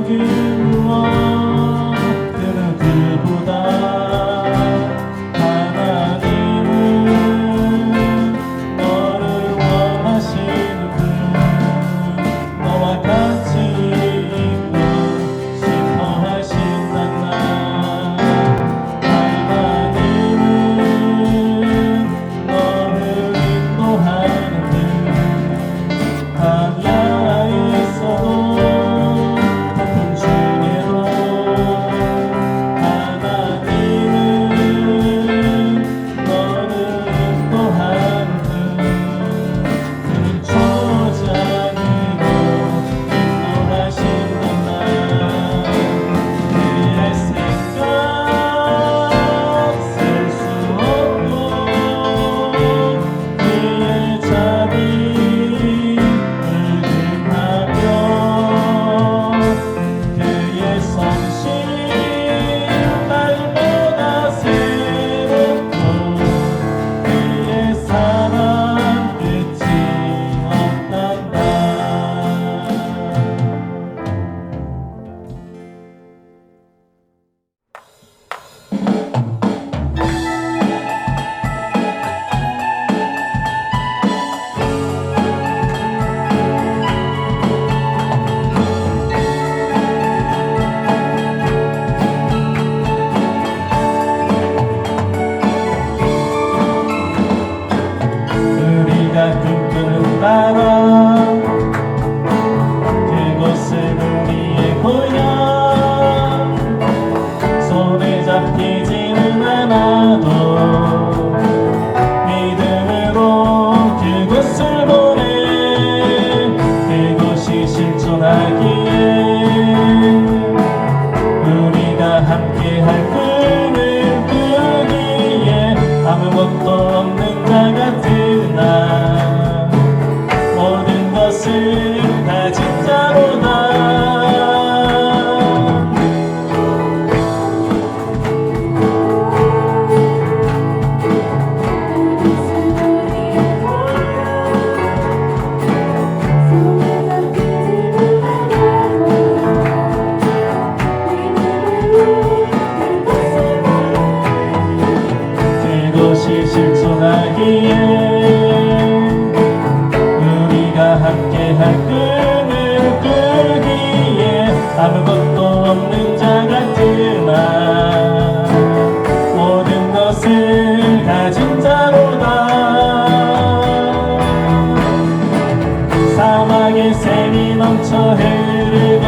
그 무엇 그 누구보다 하나님은 너를 원하시는 분 너와 같이 있고 싶어 하신단 나 하나님은 너를 인도하는 분 밤야에 있어도 폭풍 중에도 하나님은 너를 인도하는 분 그는 초장으로 인도하신단 나 그의 생각 셀 수 없고 그의 자비 불금하며 그의 성실 날마다 새롭고 그의 사랑 끝이 없단다. 우리가 꿈꾸는 나라 그곳은 우리의 고향 손에 잡히지는 않아도 믿음으로 그곳을 보내 그곳이 실존하기에 우리가 함께할 꿈을 꾸기에 아무것도 없는 자 같으나 모든 것을 가진 자로다. 그것이 실존하기에 우리가 함께할 꿈을 꾸기에 아무것도 없는 자 같으나 모든 것을 가진 자로다. 사막의 샘이 넘쳐 흐르고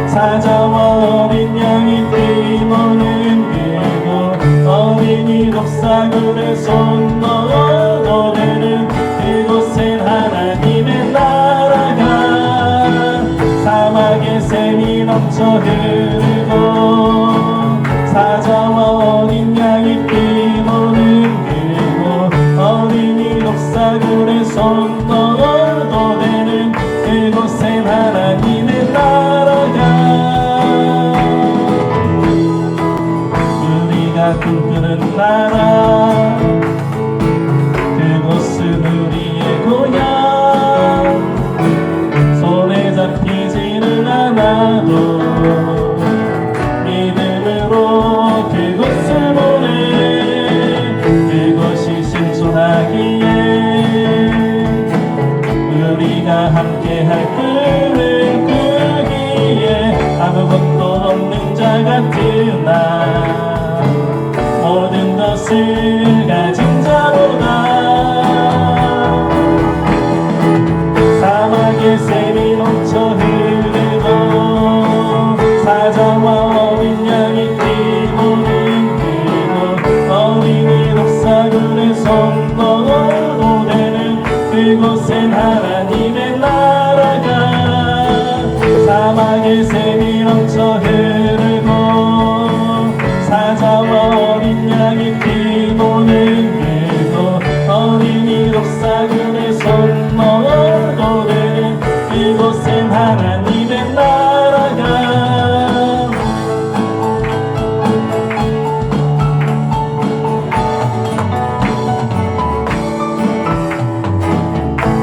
사자와 어린 양이 뛰노는 그곳 어린이 독사굴에 손 넣어 되는 그곳엔 하나님의 나라가 사막의 샘이 넘쳐 흐르고 사자와 어린 양이 뛰노는 그곳 어린이 독사굴에 손 넣어도 되는 그곳엔 하나님의 나라가 우리가 꿈꾸는 나라 그곳은 우리의 고향 손에 잡히지는 않아도 믿음으로 그곳을 보내 그것이 실존하기에 우리가 함께할 꿈을 꾸기에 아무것도 없는 자 같으나 모든 것을 가진 자로다. 사막의 샘이 넘쳐 흐르고 사자와 어린 양이 뛰노는 그곳 어린이 독사굴에 손 넣어도 되는 그곳엔 하나님의 나라가 사막의 샘이 넘쳐 흐르고 사자와 어린 양이 뛰노는 그곳 어린이 독사굴에 손 넣어도 되는 그곳엔 하나님의 나라가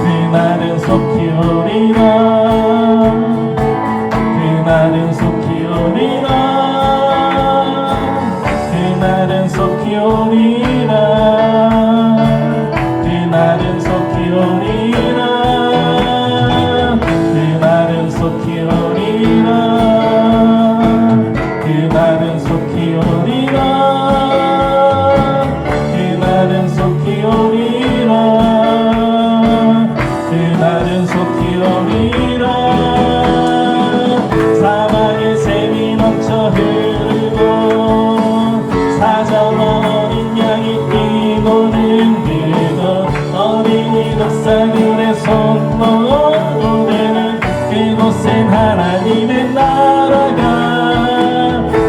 그날은 속히 오리라 그 피어리라 사막의 샘이 넘쳐 흐르고 사자와 어린 양이 뛰노는 그곳 어린이 독사들의 손모도 되는 그곳엔 하나님의 나라가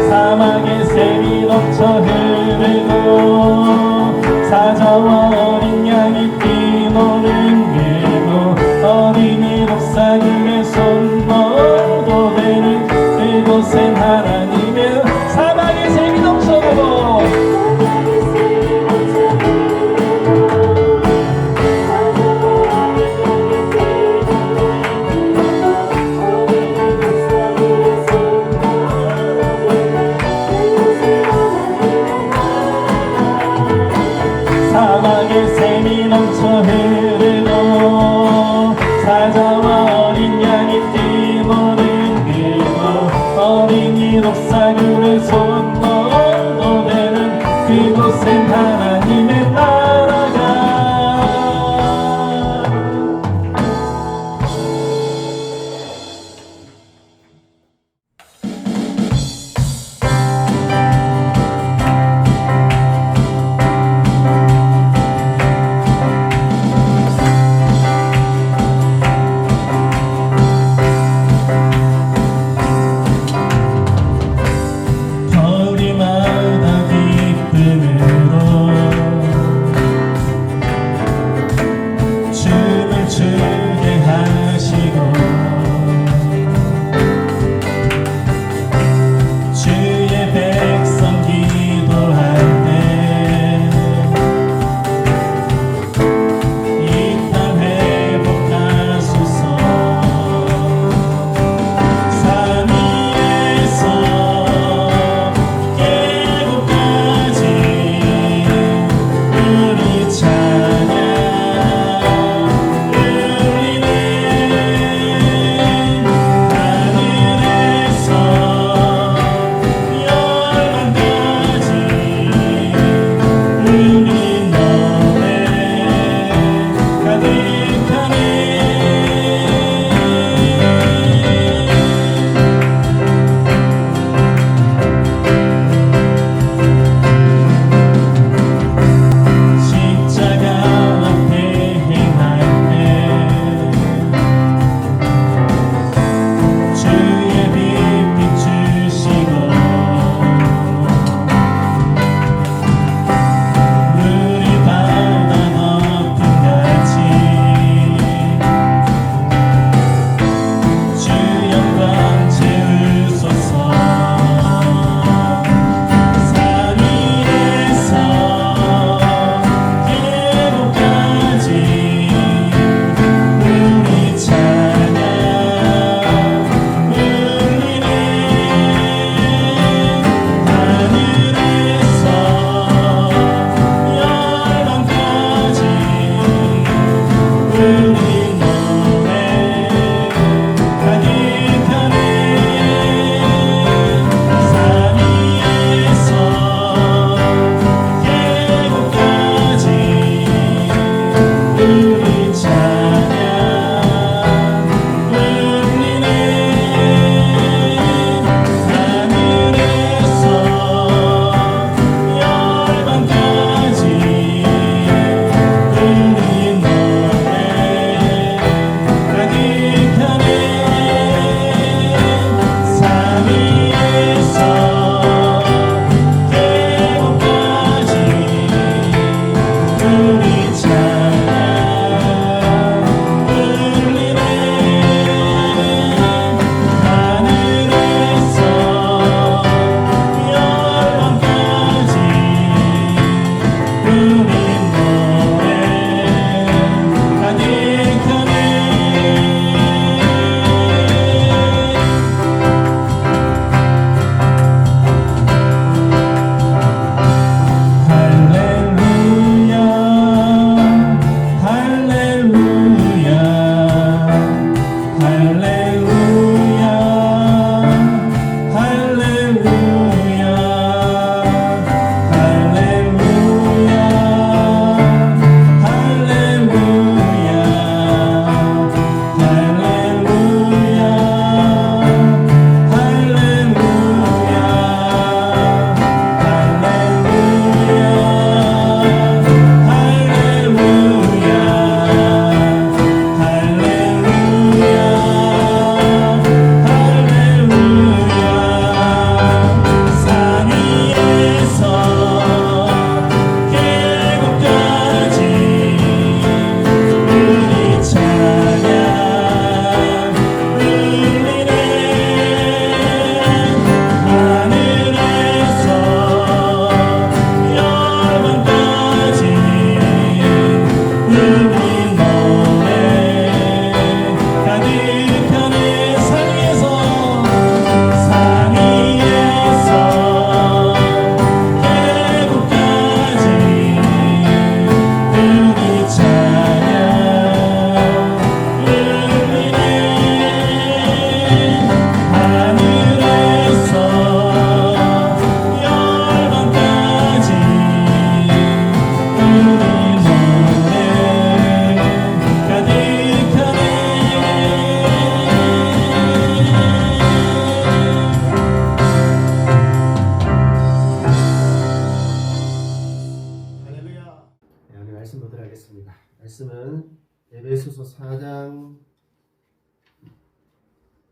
사막의 샘이 넘쳐 흐르고 사자와 어린 양이 뛰노는 그곳 어린이 독사들의 손모도 되는 그곳엔 하나님의 사막의 샘이 넘쳐오고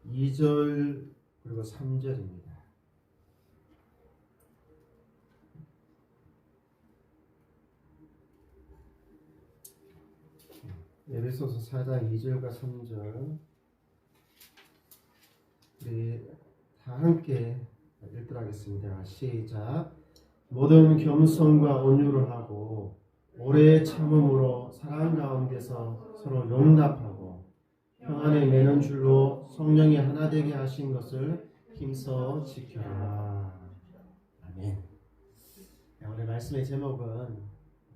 2절 그리고 3절입니다. 에베소서 4장 2절과 3절 우리 다 함께 읽도록 하겠습니다. 시작. 모든 겸손과 온유를 하고 오래 참음으로 사랑 가운데서 서로 용납하고 평안에 매는 줄로 성령이 하나 되게 하신 것을 힘써 지켜라. 아멘. 오늘 말씀의 제목은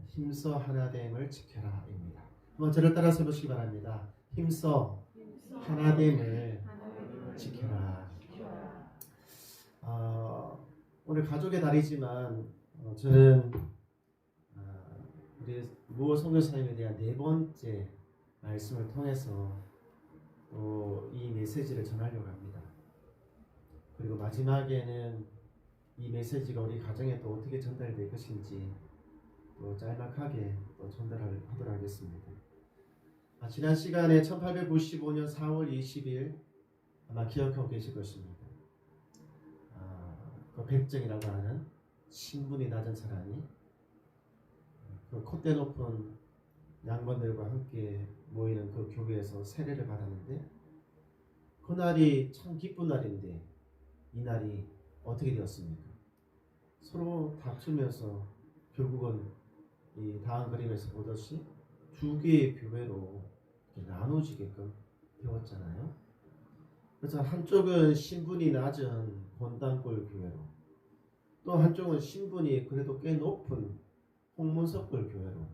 힘써 하나됨을 지켜라입니다. 한번 저를 따라서 해보시기 바랍니다. 힘써 하나됨을 지켜라. 오늘 가족의 달이지만 저는 우리 무호 선교사님에 대한 네 번째 말씀을 통해서 또 이 메시지를 전하려고 합니다. 그리고 마지막에는 이 메시지가 우리 가정에 또 어떻게 전달될 것인지 또 짤막하게 또 전달하도록 하겠습니다. 지난 시간에 1895년 4월 20일 아마 기억하고 계실 것입니다. 그 백정이라고 하는 신분이 낮은 사람이 그 콧대 높은 양반들과 함께 모이는 그 교회에서 세례를 받았는데 그날이 참 기쁜 날인데 이 날이 어떻게 되었습니까? 서로 다투면서 결국은 이 다음 그림에서 보듯이 두 개의 교회로 나눠지게끔 되었잖아요. 그래서 한쪽은 신분이 낮은 본당골 교회로, 또 한쪽은 신분이 그래도 꽤 높은 홍문석골 교회로,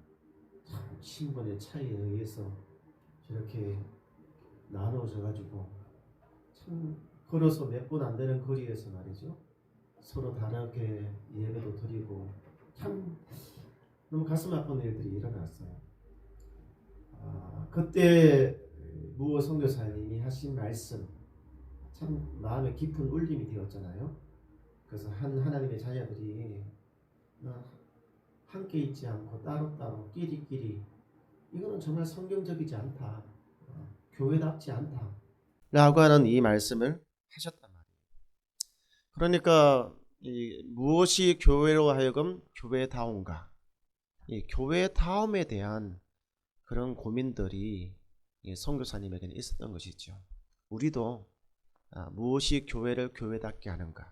참 신분의 차이에 의해서 저렇게 나눠져 가지고 참 걸어서 몇 분 안 되는 거리에서 말이죠, 서로 다르게 예배도 드리고 참 너무 가슴 아픈 일들이 일어났어요. 그때 무호 선교사님이 하신 말씀 참 마음에 깊은 울림이 되었잖아요. 그래서 하나님의 자녀들이 함께 있지 않고 따로따로 끼리끼리, 이거는 정말 성경적이지 않다, 교회답지 않다 라고 하는 이 말씀을 하셨단 말이에요. 그러니까 무엇이 교회로 하여금 교회다운가, 이 교회다움에 대한 그런 고민들이 선교사님에게는 있었던 것이죠. 우리도 무엇이 교회를 교회답게 하는가,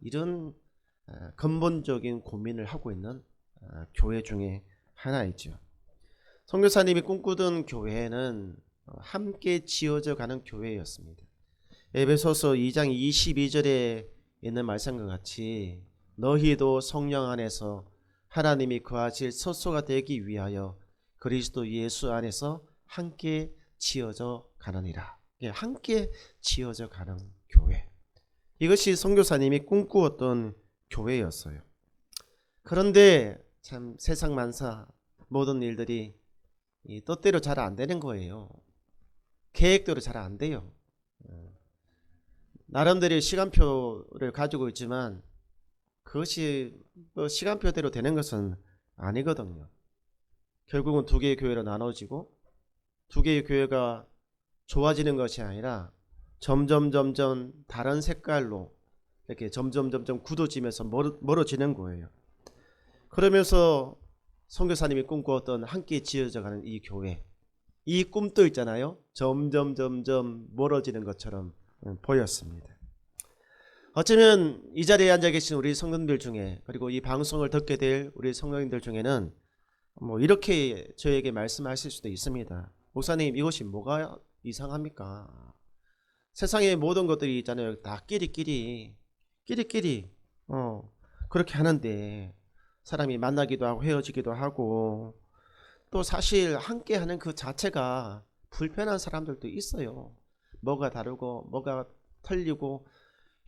이런 근본적인 고민을 하고 있는 교회 중에 하나이죠. 선교사님이 꿈꾸던 교회는 함께 지어져 가는 교회였습니다. 에베소서 2장 22절에 있는 말씀과 같이 너희도 성령 안에서 하나님이 거하실 처소가 되기 위하여 그리스도 예수 안에서 함께 지어져 가느니라. 함께 지어져 가는 교회, 이것이 선교사님이 꿈꾸었던 교회였어요. 그런데 참 세상 만사 모든 일들이 뜻대로 잘 안 되는 거예요. 계획대로 잘 안 돼요. 나름대로 시간표를 가지고 있지만 그것이 시간표대로 되는 것은 아니거든요. 결국은 두 개의 교회로 나눠지고 두 개의 교회가 좋아지는 것이 아니라 점점 다른 색깔로 이렇게 점점 굳어지면서 멀어지는 거예요. 그러면서 선교사님이 꿈꾸었던 함께 지어져가는 이 교회, 이 꿈도 있잖아요, 점점 멀어지는 것처럼 보였습니다. 어쩌면 이 자리에 앉아 계신 우리 성도님들 중에, 그리고 이 방송을 듣게 될 우리 성도님들 중에는 이렇게 저에게 말씀하실 수도 있습니다. 목사님, 이것이 뭐가 이상합니까? 세상의 모든 것들이 있잖아요, 다 끼리끼리 그렇게 하는데 사람이 만나기도 하고 헤어지기도 하고, 또 사실 함께 하는 그 자체가 불편한 사람들도 있어요. 뭐가 다르고 뭐가 틀리고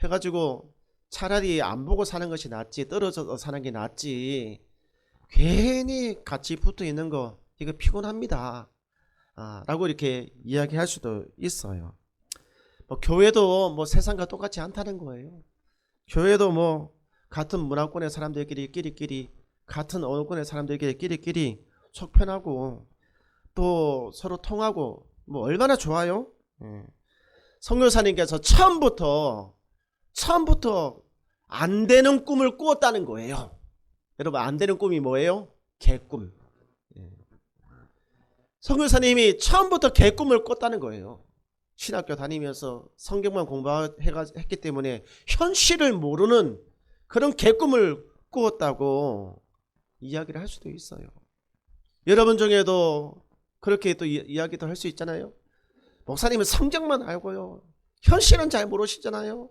해가지고 차라리 안 보고 사는 것이 낫지, 떨어져서 사는 게 낫지, 괜히 같이 붙어 있는 거 이거 피곤합니다 라고 이렇게 이야기할 수도 있어요. 교회도 세상과 똑같지 않다는 거예요. 교회도 같은 문화권의 사람들끼리 끼리끼리, 같은 언어권의 사람들끼리 끼리끼리 속편하고 또 서로 통하고 얼마나 좋아요. 선교사님께서 처음부터 안 되는 꿈을 꾸었다는 거예요. 여러분, 안 되는 꿈이 뭐예요? 개꿈. 선교사님이 처음부터 개꿈을 꿨다는 거예요. 신학교 다니면서 성경만 공부했기 때문에 현실을 모르는 그런 개꿈을 꾸었다고 이야기를 할 수도 있어요. 여러분 중에도 그렇게 또 이야기도 할 수 있잖아요. 목사님은 성경만 알고요, 현실은 잘 모르시잖아요.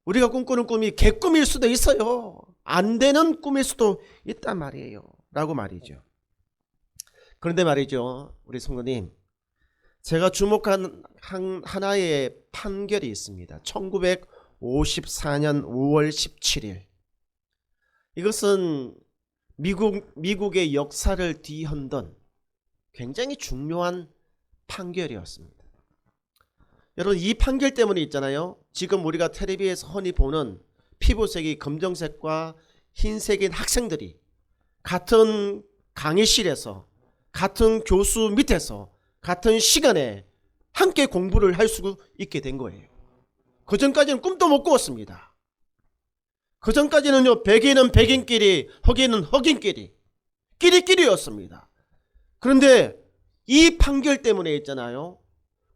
우리가 꿈꾸는 꿈이 개꿈일 수도 있어요. 안 되는 꿈일 수도 있단 말이에요. 라고 말이죠. 그런데 말이죠, 우리 성도님, 제가 주목한 하나의 판결이 있습니다. 1954년 5월 17일. 이것은 미국의 역사를 뒤흔든 굉장히 중요한 판결이었습니다. 여러분, 이 판결 때문에 있잖아요, 지금 우리가 텔레비에서 흔히 보는 피부색이 검정색과 흰색인 학생들이 같은 강의실에서 같은 교수 밑에서 같은 시간에 함께 공부를 할 수 있게 된 거예요. 그전까지는 꿈도 못 꾸었습니다. 그전까지는요, 백인은 백인끼리, 흑인은 흑인끼리, 끼리끼리였습니다. 그런데 이 판결 때문에 있잖아요,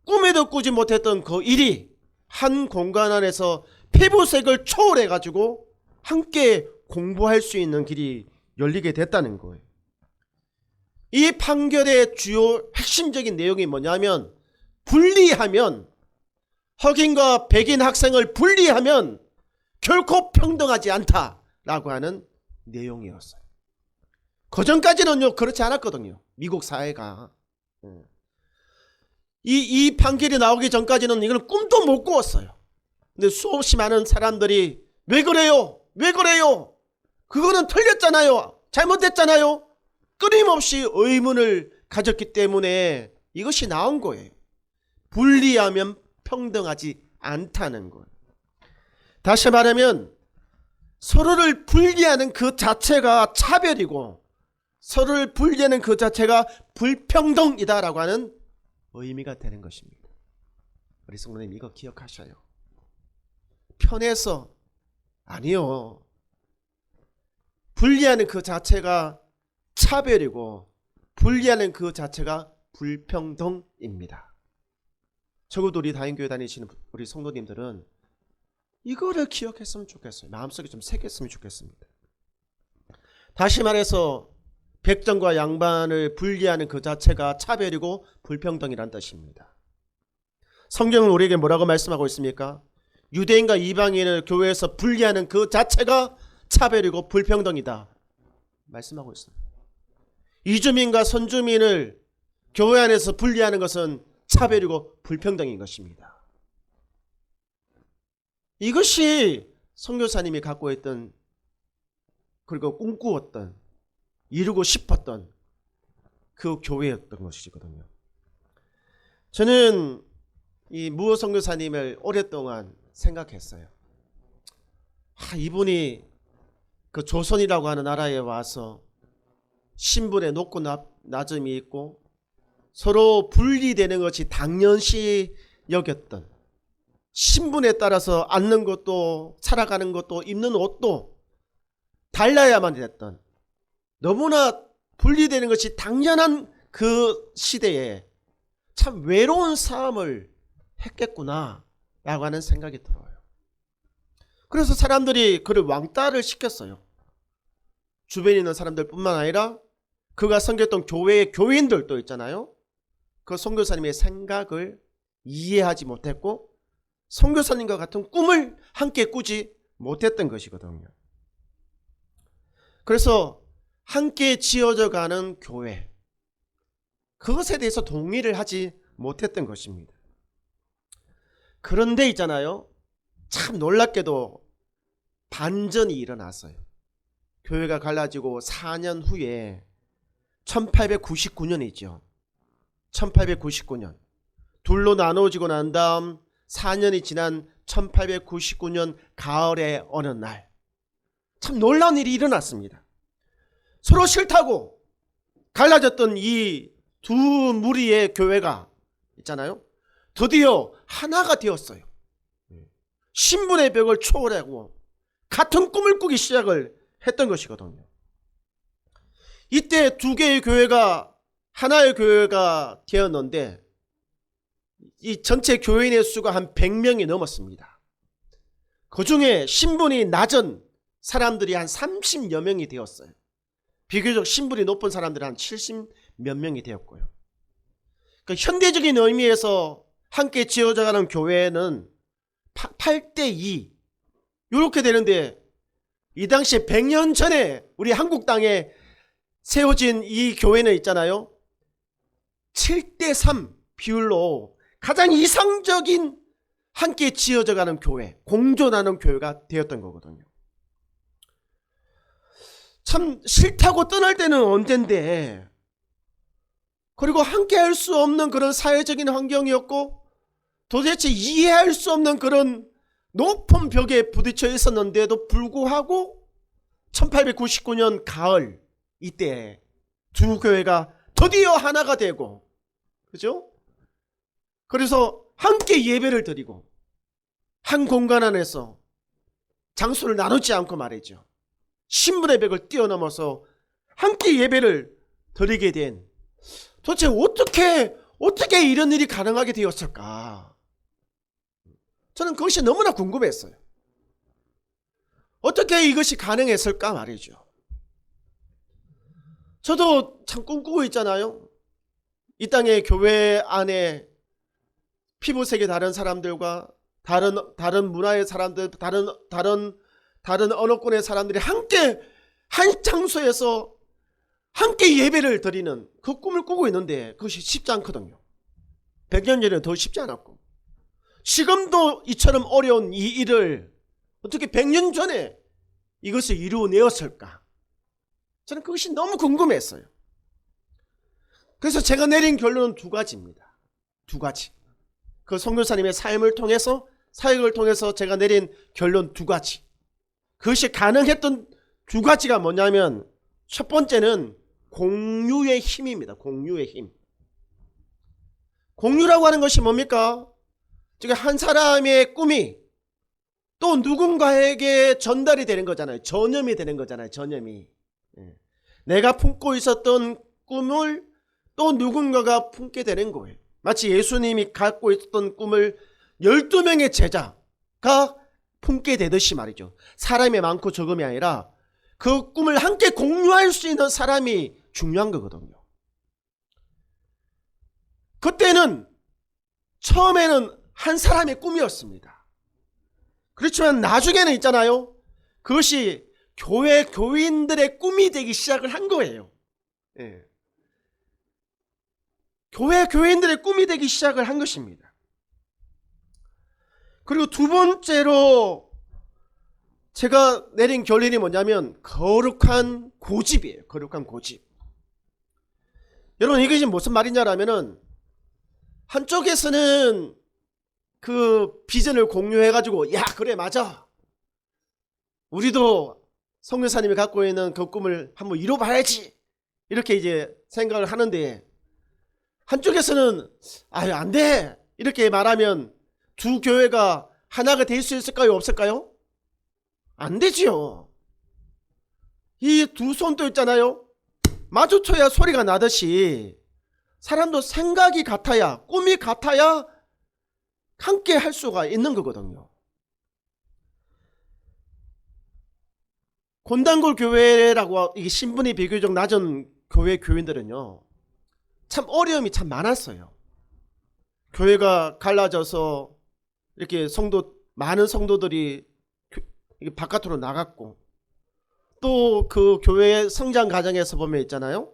꿈에도 꾸지 못했던 그 일이 한 공간 안에서 피부색을 초월해 가지고 함께 공부할 수 있는 길이 열리게 됐다는 거예요. 이 판결의 주요 핵심적인 내용이 뭐냐면, 분리하면, 흑인과 백인 학생을 분리하면 결코 평등하지 않다라고 하는 내용이었어요. 그전까지는요, 그렇지 않았거든요, 미국 사회가. 이 판결이 나오기 전까지는 이걸 꿈도 못 꾸었어요. 근데 수없이 많은 사람들이 왜 그래요? 왜 그래요? 그거는 틀렸잖아요. 잘못됐잖아요. 끊임없이 의문을 가졌기 때문에 이것이 나온 거예요. 분리하면 평등하지 않다는 거예요. 다시 말하면 서로를 분리하는 그 자체가 차별이고, 서로를 분리하는 그 자체가 불평등이다라고 하는 의미가 되는 것입니다. 우리 성도님, 이거 기억하셔요. 편해서 아니요. 분리하는 그 자체가 차별이고, 분리하는 그 자체가 불평등입니다. 적어도 우리 다인교회 다니시는 우리 성도님들은 이거를 기억했으면 좋겠어요. 마음속에 좀 새겼으면 좋겠습니다. 다시 말해서 백정과 양반을 분리하는 그 자체가 차별이고 불평등이란 뜻입니다. 성경은 우리에게 뭐라고 말씀하고 있습니까? 유대인과 이방인을 교회에서 분리하는 그 자체가 차별이고 불평등이다 말씀하고 있습니다. 이주민과 선주민을 교회 안에서 분리하는 것은 차별이고 불평등인 것입니다. 이것이 선교사님이 갖고 있던, 그리고 꿈꾸었던, 이루고 싶었던 그 교회였던 것이거든요. 저는 이 무호 선교사님을 오랫동안 생각했어요. 이분이 그 조선이라고 하는 나라에 와서 신분에 높고 낮음이 있고 서로 분리되는 것이 당연시 여겼던, 신분에 따라서 앉는 것도 살아가는 것도 입는 옷도 달라야만 됐던, 너무나 분리되는 것이 당연한 그 시대에 참 외로운 삶을 했겠구나 라고 하는 생각이 들어요. 그래서 사람들이 그를 왕따를 시켰어요. 주변에 있는 사람들 뿐만 아니라 그가 섬겼던 교회의 교인들도 있잖아요. 그 선교사님의 생각을 이해하지 못했고 선교사님과 같은 꿈을 함께 꾸지 못했던 것이거든요. 그래서 함께 지어져 가는 교회, 그것에 대해서 동의를 하지 못했던 것입니다. 그런데 있잖아요, 참 놀랍게도 반전이 일어났어요. 교회가 갈라지고 4년 후에 1899년이죠. 1899년 둘로 나눠지고 난 다음 4년이 지난 1899년 가을의 어느 날 참 놀라운 일이 일어났습니다. 서로 싫다고 갈라졌던 이 두 무리의 교회가 있잖아요, 드디어 하나가 되었어요. 신분의 벽을 초월하고 같은 꿈을 꾸기 시작을 했던 것이거든요. 이때 두 개의 교회가 하나의 교회가 되었는데 이 전체 교인의 수가 한 100명이 넘었습니다. 그 중에 신분이 낮은 사람들이 한 30여 명이 되었어요. 비교적 신분이 높은 사람들이 한 70 몇 명이 되었고요. 그러니까 현대적인 의미에서 함께 지어져가는 교회는 8대2 이렇게 되는데 이 당시에 100년 전에 우리 한국 땅에 세워진 이 교회는 있잖아요. 7대3 비율로 가장 이상적인 함께 지어져가는 교회, 공존하는 교회가 되었던 거거든요. 참 싫다고 떠날 때는 언젠데, 그리고 함께 할 수 없는 그런 사회적인 환경이었고 도대체 이해할 수 없는 그런 높은 벽에 부딪혀 있었는데도 불구하고 1899년 가을 이때 두 교회가 드디어 하나가 되고, 그죠? 그래서 함께 예배를 드리고 한 공간 안에서 장소를 나누지 않고 말이죠. 신분의 벽을 뛰어넘어서 함께 예배를 드리게 된, 도대체 어떻게 이런 일이 가능하게 되었을까? 저는 그것이 너무나 궁금했어요. 어떻게 이것이 가능했을까 말이죠. 저도 참 꿈꾸고 있잖아요. 이 땅의 교회 안에 피부색이 다른 사람들과 다른 문화의 사람들, 다른 언어권의 사람들이 함께 한 장소에서 함께 예배를 드리는 그 꿈을 꾸고 있는데 그것이 쉽지 않거든요. 100년 전에는 더 쉽지 않았고, 지금도 이처럼 어려운 이 일을 어떻게 100년 전에 이것을 이루어내었을까? 저는 그것이 너무 궁금했어요. 그래서 제가 내린 결론은 두 가지입니다. 두 가지. 그 선교사님의 삶을 통해서, 사역을 통해서 제가 내린 결론 두 가지. 그것이 가능했던 두 가지가 뭐냐면, 첫 번째는 공유의 힘입니다. 공유의 힘. 공유라고 하는 것이 뭡니까? 즉 한 사람의 꿈이 또 누군가에게 전달이 되는 거잖아요. 전염이 되는 거잖아요. 전염이. 내가 품고 있었던 꿈을 또 누군가가 품게 되는 거예요. 마치 예수님이 갖고 있었던 꿈을 12명의 제자가 품게 되듯이 말이죠. 사람이 많고 적음이 아니라 그 꿈을 함께 공유할 수 있는 사람이 중요한 거거든요. 그때는 처음에는 한 사람의 꿈이었습니다. 그렇지만 나중에는 있잖아요. 그것이 교인들의 꿈이 되기 시작을 한 거예요. 예. 교인들의 꿈이 되기 시작을 한 것입니다. 그리고 두 번째로 제가 내린 결론이 뭐냐면 거룩한 고집이에요. 거룩한 고집. 여러분, 이것이 무슨 말이냐라면은, 한쪽에서는 그 비전을 공유해가지고, 야, 그래, 맞아, 우리도 선교사님이 갖고 있는 그 꿈을 한번 이뤄봐야지, 이렇게 이제 생각을 하는데, 한쪽에서는 아유, 안 돼, 이렇게 말하면 두 교회가 하나가 될 수 있을까요? 없을까요? 안 되지요. 이 두 손도 있잖아요. 마주쳐야 소리가 나듯이 사람도 생각이 같아야, 꿈이 같아야 함께 할 수가 있는 거거든요. 곤단골 교회라고, 이게 신분이 비교적 낮은 교회 교인들은요, 참 어려움이 참 많았어요. 교회가 갈라져서 이렇게 많은 성도들이 바깥으로 나갔고, 또 그 교회 성장 과정에서 보면 있잖아요,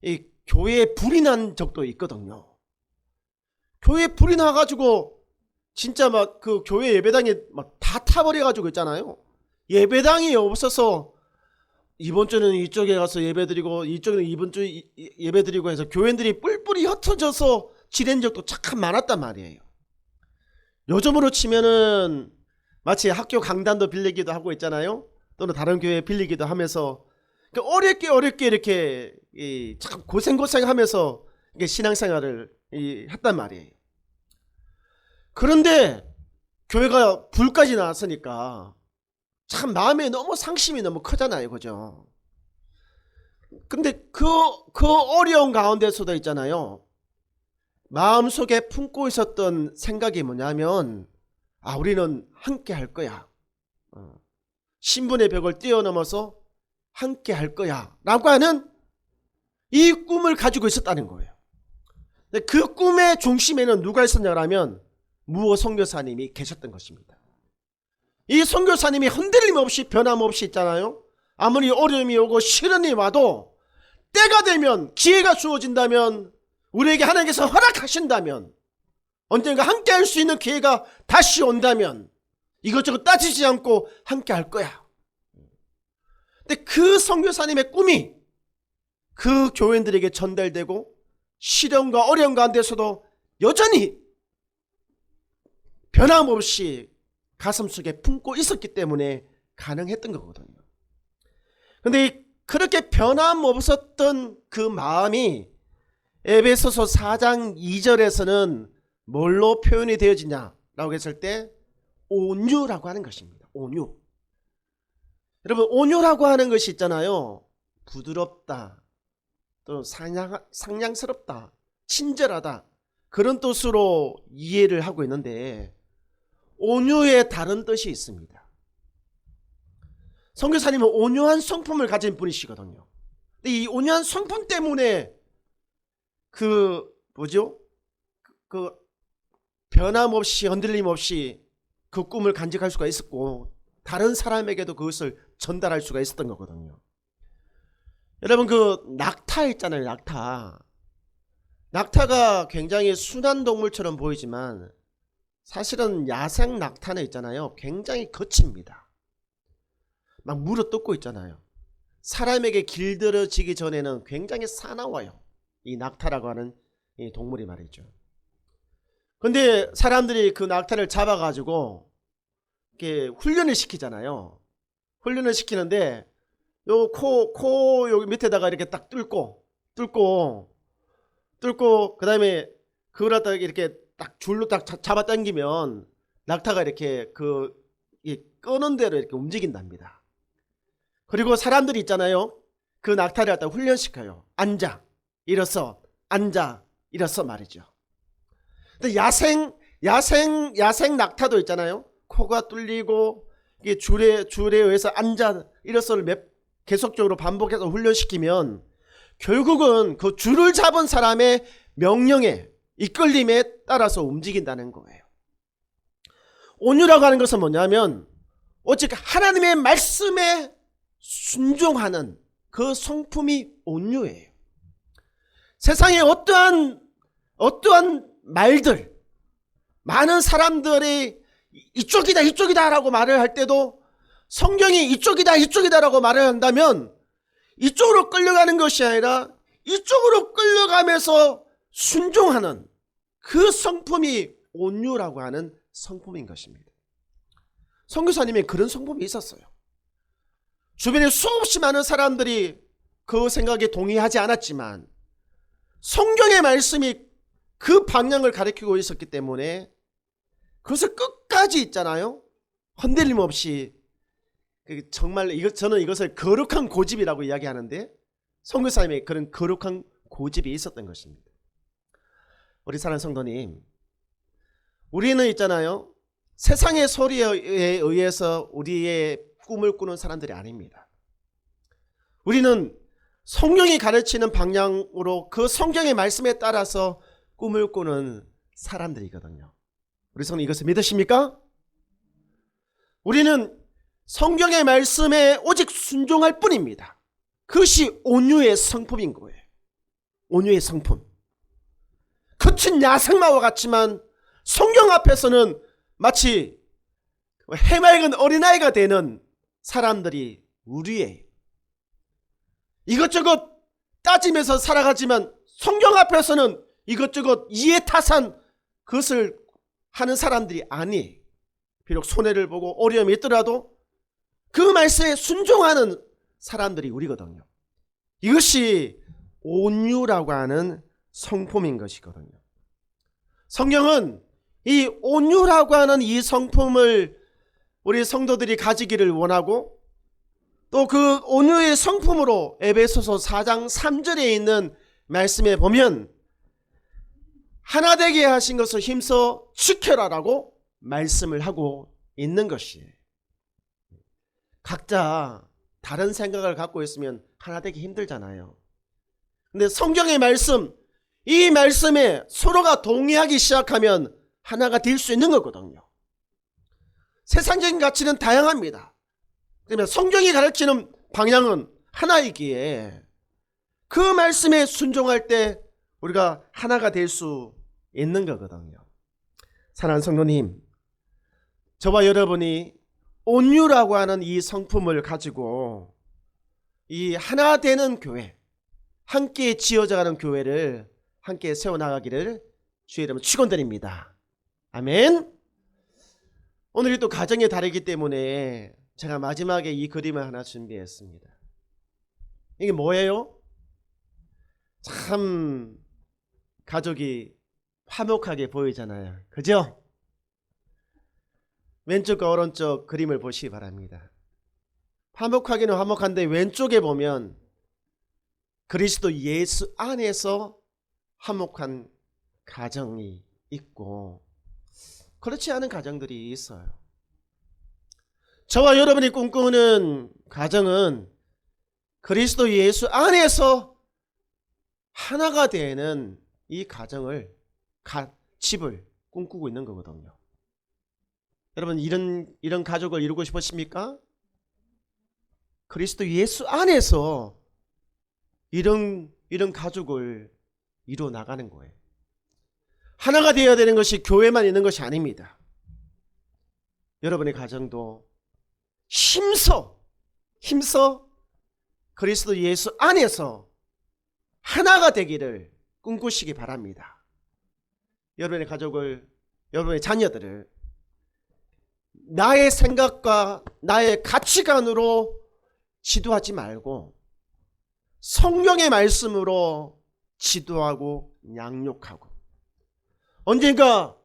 이 교회에 불이 난 적도 있거든요. 교회에 불이 나가지고 진짜 막 그 교회 예배당이 막 다 타버려가지고 있잖아요. 예배당이 없어서 이번 주는 이쪽에 가서 예배드리고 이쪽에는 이번 주 예배드리고 해서 교인들이 뿔뿔이 흩어져서 지낸 적도 참 많았단 말이에요. 요즘으로 치면은 마치 학교 강단도 빌리기도 하고 있잖아요. 또는 다른 교회 빌리기도 하면서 어렵게 이렇게 참 고생하면서 신앙생활을 했단 말이에요. 그런데 교회가 불까지 나왔으니까 참 마음에 너무 상심이 너무 크잖아요. 그죠? 근데 그 어려운 가운데서도 있잖아요. 마음속에 품고 있었던 생각이 뭐냐면, 우리는 함께 할 거야. 신분의 벽을 뛰어넘어서 함께 할 거야 라고 하는 이 꿈을 가지고 있었다는 거예요. 그 꿈의 중심에는 누가 있었냐면 무호 선교사님이 계셨던 것입니다. 이 선교사님이 흔들림 없이 변함없이 있잖아요. 아무리 어려움이 오고 시련이 와도 때가 되면, 기회가 주어진다면, 우리에게 하나님께서 허락하신다면, 언젠가 함께 할 수 있는 기회가 다시 온다면 이것저것 따지지 않고 함께 할 거야. 근데 그 선교사님의 꿈이 그 교인들에게 전달되고 시련과 어려움 가운데서도 여전히 변함없이 가슴속에 품고 있었기 때문에 가능했던 거거든요. 근데 그렇게 변함없었던 그 마음이 에베소서 4장 2절에서는 뭘로 표현이 되어지냐라고 했을 때 온유라고 하는 것입니다. 온유. 여러분, 온유라고 하는 것이 있잖아요. 부드럽다, 또 상냥스럽다, 친절하다, 그런 뜻으로 이해를 하고 있는데 온유에 다른 뜻이 있습니다. 선교사님은 온유한 성품을 가진 분이시거든요. 근데 이 온유한 성품 때문에 그 변함없이 흔들림 없이 그 꿈을 간직할 수가 있었고 다른 사람에게도 그것을 전달할 수가 있었던 거거든요. 여러분, 그 낙타 있잖아요. 낙타가 굉장히 순한 동물처럼 보이지만 사실은 야생 낙타는 있잖아요. 굉장히 거칩니다. 막 물어뜯고 있잖아요. 사람에게 길들여지기 전에는 굉장히 사나워요. 이 낙타라고 하는 이 동물이 말이죠. 근데 사람들이 그 낙타를 잡아가지고 이렇게 훈련을 시키잖아요. 훈련을 시키는데 요 코 여기 밑에다가 이렇게 딱 뚫고 그 다음에 그걸 갖다가 이렇게 딱 줄로 딱 잡아당기면 낙타가 이렇게 끄는 대로 이렇게 움직인답니다. 그리고 사람들이 있잖아요. 그 낙타를 갖다가 훈련시켜요. 앉아, 일어서, 앉아, 일어서 말이죠. 근데 야생 낙타도 있잖아요. 코가 뚫리고 이게 줄에 의해서 앉아, 일어서를 계속적으로 반복해서 훈련시키면 결국은 그 줄을 잡은 사람의 명령에 이끌림에 따라서 움직인다는 거예요. 온유라고 하는 것은 뭐냐면 오직 하나님의 말씀에 순종하는 그 성품이 온유예요. 세상에 어떠한 말들, 많은 사람들이 이쪽이다 라고 말을 할 때도 성경이 이쪽이다 라고 말을 한다면 이쪽으로 끌려가는 것이 아니라 이쪽으로 끌려가면서 순종하는 그 성품이 온유라고 하는 성품인 것입니다. 선교사님이 그런 성품이 있었어요. 주변에 수없이 많은 사람들이 그 생각에 동의하지 않았지만 성경의 말씀이 그 방향을 가리키고 있었기 때문에 그것을 끝까지 있잖아요. 흔들림 없이, 정말 저는 이것을 거룩한 고집이라고 이야기하는데 선교사님의 그런 거룩한 고집이 있었던 것입니다. 우리 사랑하는 성도님, 우리는 있잖아요. 세상의 소리에 의해서 우리의 꿈을 꾸는 사람들이 아닙니다. 우리는 성경이 가르치는 방향으로 그 성경의 말씀에 따라서 꿈을 꾸는 사람들이거든요. 우리 성도 이것을 믿으십니까? 우리는 성경의 말씀에 오직 순종할 뿐입니다. 그것이 온유의 성품인 거예요. 온유의 성품. 거친 야생마와 같지만 성경 앞에서는 마치 해맑은 어린아이가 되는 사람들이 우리예요. 이것저것 따지면서 살아가지만 성경 앞에서는 이것저것 이해타산 그것을 하는 사람들이 아니에요. 비록 손해를 보고 어려움이 있더라도 그 말씀에 순종하는 사람들이 우리거든요. 이것이 온유라고 하는 성품인 것이거든요. 성경은 이 온유라고 하는 이 성품을 우리 성도들이 가지기를 원하고, 또 그 온유의 성품으로 에베소서 4장 3절에 있는 말씀에 보면 하나 되게 하신 것을 힘써 지켜라라고 말씀을 하고 있는 것이에요. 각자 다른 생각을 갖고 있으면 하나 되기 힘들잖아요. 근데 성경의 말씀, 이 말씀에 서로가 동의하기 시작하면 하나가 될 수 있는 거거든요. 세상적인 가치는 다양합니다. 그러면 성경이 가르치는 방향은 하나이기에 그 말씀에 순종할 때 우리가 하나가 될 수 있는 거거든요. 사랑하는 성도님, 저와 여러분이 온유라고 하는 이 성품을 가지고 이 하나 되는 교회, 함께 지어져가는 교회를 함께 세워나가기를 주의 이름으로 축원드립니다. 아멘. 오늘이 또 가정의 달이기 때문에 제가 마지막에 이 그림을 하나 준비했습니다. 이게 뭐예요? 참 가족이 화목하게 보이잖아요. 그죠? 왼쪽과 오른쪽 그림을 보시기 바랍니다. 화목하기는 화목한데 왼쪽에 보면 그리스도 예수 안에서 화목한 가정이 있고 그렇지 않은 가정들이 있어요. 저와 여러분이 꿈꾸는 가정은 그리스도 예수 안에서 하나가 되는 이 가정을, 집을 꿈꾸고 있는 거거든요. 여러분 이런 가족을 이루고 싶으십니까? 그리스도 예수 안에서 이런 가족을 이루어 나가는 거예요. 하나가 되어야 되는 것이 교회만 있는 것이 아닙니다. 여러분의 가정도 힘써 그리스도 예수 안에서 하나가 되기를 꿈꾸시기 바랍니다. 여러분의 가족을, 여러분의 자녀들을 나의 생각과 나의 가치관으로 지도하지 말고 성령의 말씀으로 지도하고 양육하고, 언젠가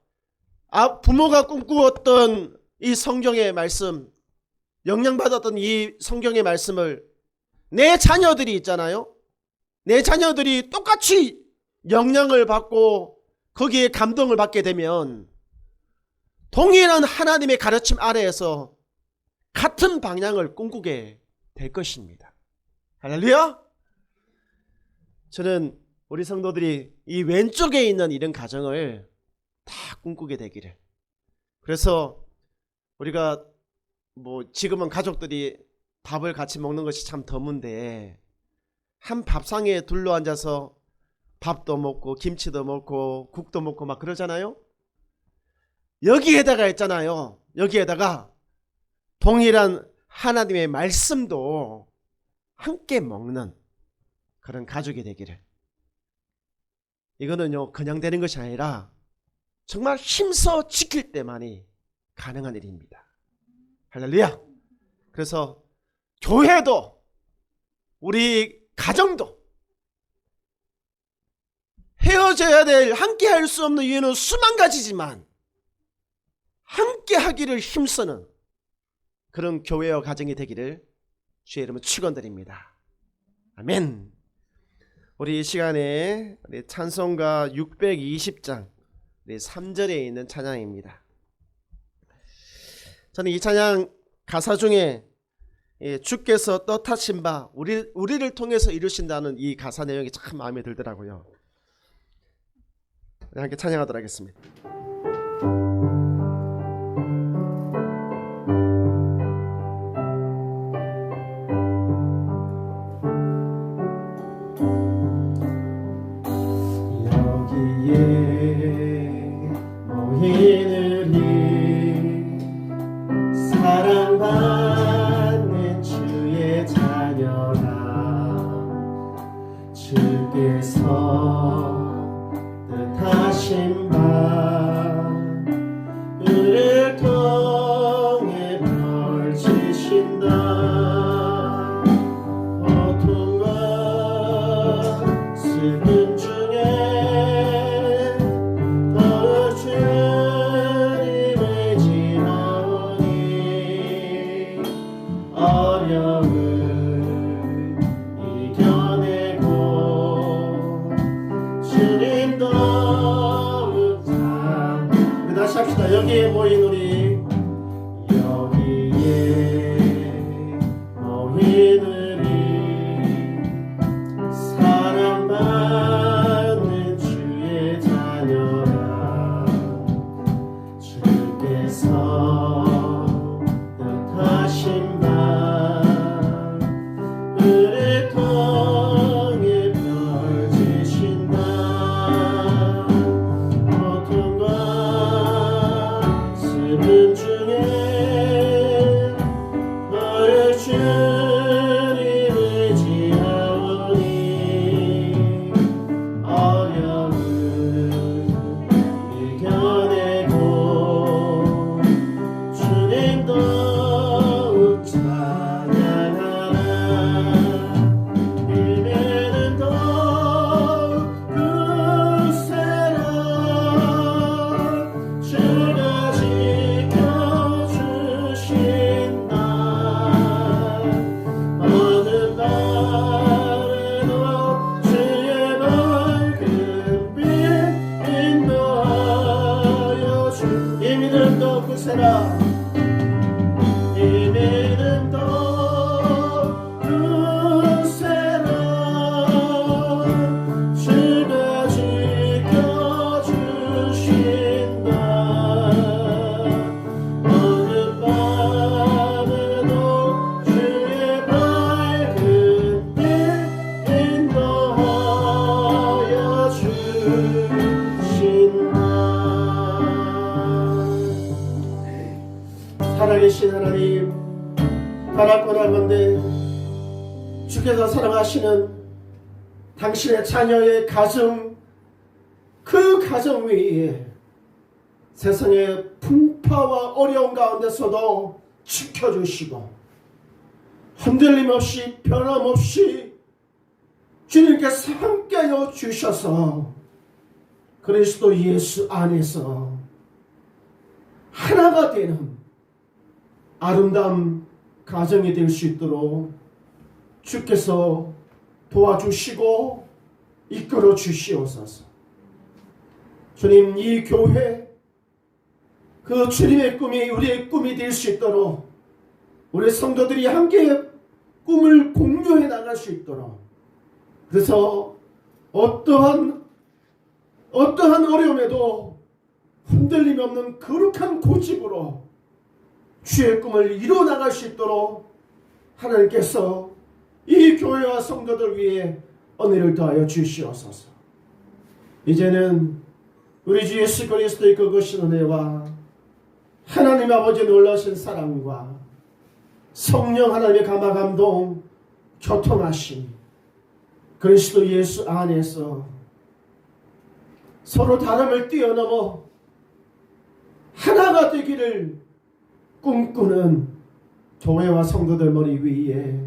부모가 꿈꾸었던 이 성경의 말씀, 영향받았던 이 성경의 말씀을 내 자녀들이 있잖아요. 내 자녀들이 똑같이 영향을 받고 거기에 감동을 받게 되면 동일한 하나님의 가르침 아래에서 같은 방향을 꿈꾸게 될 것입니다. 할렐루야! 저는 우리 성도들이 이 왼쪽에 있는 이런 가정을 다 꿈꾸게 되기를. 그래서 우리가 지금은 가족들이 밥을 같이 먹는 것이 참 드문데 한 밥상에 둘러앉아서 밥도 먹고 김치도 먹고 국도 먹고 막 그러잖아요. 여기에다가 있잖아요. 여기에다가 동일한 하나님의 말씀도 함께 먹는 그런 가족이 되기를. 이거는요 그냥 되는 것이 아니라 정말 힘써 지킬 때만이 가능한 일입니다. 할렐루야. 그래서 교회도 우리 가정도 헤어져야 될, 함께 할 수 없는 이유는 수만 가지지만 함께 하기를 힘쓰는 그런 교회와 가정이 되기를 주의 이름으로 축원드립니다. 아멘. 우리 이 시간에 우리 찬송가 620장 3절에 있는 찬양입니다. 저는 이 찬양 가사 중에 주께서 뜻하신 바 우리를 통해서 이루신다는 이 가사 내용이 참 마음에 들더라고요. 함께 찬양하도록 하겠습니다. 사랑받는 주의 자녀라. 주께서 뜻하신 바 이를 통해 펼치신다. 고통과 슬픔 중에 더 주의 합시다. 여기에 모인 우리, 여기에 모인 우리 사랑받는 주의 자녀라. 주께서 뜻하신 바 우리 통해 펼치신다. 고통과 슬픔 중에 너의 주님 의지하오니 어려움 이겨내고 주님 더욱 찬양하라. 이제는 더욱 굳세라. 주가 지켜주신다. 어느 밤에도 주의 밝은 빛 인도하여 주. 이 믿음 더욱 굳세라. 이 믿음 더욱 굳세라. 주가 지켜주신다. 어느 밤에도 주의 밝은 빛 인도하여 주신다. 살아계신 하나님, 바라보나건대 주께서 사랑하시는 당신의 자녀의 가정, 그 가정 위에 세상의 풍파와 어려움 가운데서도 지켜주시고 흔들림 없이 변함없이 주님께서 함께하여 주셔서 그리스도 예수 안에서 하나가 되는 아름다운 가정이 될 수 있도록 주께서 도와주시고 이끌어 주시옵소서. 주님, 이 교회 그 주님의 꿈이 우리의 꿈이 될 수 있도록 우리 성도들이 함께 꿈을 공유해 나갈 수 있도록, 그래서 어떠한 어려움에도 흔들림이 없는 거룩한 고집으로 주의 꿈을 이루어 나갈 수 있도록 하나님께서 이 교회와 성도들 위해 은혜를 더하여 주시옵소서. 이제는 우리 주 예수 그리스도의 그것인 은혜와 하나님 아버지 놀라신 사랑과 성령 하나님의 감화 감동 교통하심 그리스도 예수 안에서 서로 다름을 뛰어넘어 하나가 되기를 꿈꾸는 교회와 성도들 머리 위에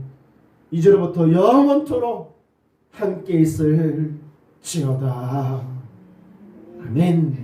이제로부터 영원토록 함께 있을지어다. 아멘.